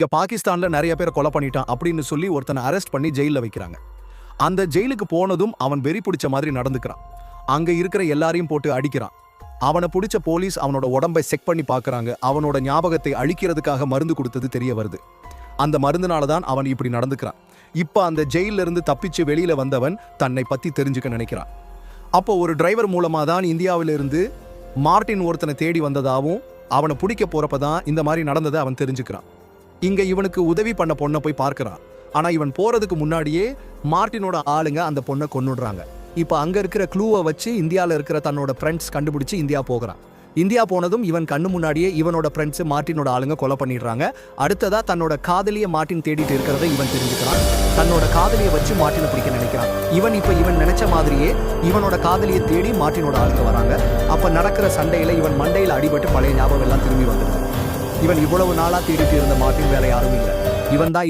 இங்க பாகிஸ்தான்ல நிறைய பேரை கொலை பண்ணிட்டான் அப்படின்னு சொல்லி ஒருத்தனை அரெஸ்ட் பண்ணி ஜெயில வைக்கிறாங்க. அந்த ஜெயிலுக்கு போனதும் அவன் வெறி பிடிச்ச மாதிரி நடந்துக்கிறான். அங்க இருக்கிற எல்லாரையும் போட்டு அடிக்கிறான். அவனை பிடிச்ச போலீஸ் அவனோட உடம்பை செக் பண்ணி பார்க்கறாங்க. அவனோட ஞாபகத்தை அழிக்கிறதுக்காக மருந்து கொடுத்தது தெரிய வருது. அந்த மருந்துனால தான் அவன் இப்படி நடந்துக்கிறான். இப்ப அந்த ஜெயில இருந்து தப்பிச்சு வெளியில வந்தவன் தன்னை பத்தி தெரிஞ்சுக்க நினைக்கிறான். அப்போ ஒரு டிரைவர் மூலமா தான் இந்தியாவிலிருந்து மார்ட்டின் ஒருத்தனை தேடி வந்ததாகவும் அவனை பிடிக்க போறப்பதான் இந்த மாதிரி நடந்ததை அவன் தெரிஞ்சுக்கிறான். இங்க இவனுக்கு உதவி பண்ண பொண்ணை போய் பார்க்கறான். ஆனா இவன் போறதுக்கு முன்னாடியே மார்ட்டினோட ஆளுங்க அந்த பொண்ணை கொன்னுடுறாங்க. இப்ப அங்க இருக்கிற க்ளூவை வச்சு இந்தியால இருக்கிற தன்னோட ஃப்ரெண்ட்ஸ் கண்டுபிடிச்சு இந்தியா போகிறான். இந்தியா போனதும் இவன் கண்ணு முன்னாடியே இவனோட ஃப்ரெண்ட்ஸ் மார்ட்டினோட ஆளுங்க கொலை பண்ணிடுறாங்க. அடுத்ததா தன்னோட காதலிய மார்ட்டின் தேடிட்டு இருக்கிறத இவன் தெரிஞ்சுக்கிறான். தன்னோட காதலியை வச்சு மார்ட்டினை பிடிக்க நினைக்கிறான். இவன் நினைச்ச மாதிரியே இவனோட காதலியை தேடி மார்ட்டினோட ஆளுங்க வராங்க. அப்ப நடக்கிற சண்டையில இவன் மண்டையில அடிபட்டு பழைய ஞாபகம் எல்லாம் திரும்பி வந்துடுது. இவன் இவ்வளவு நாளா தேடிட்டு இருந்த மார்ட்டின் வேற யாரும் இல்லை. இவன் தான்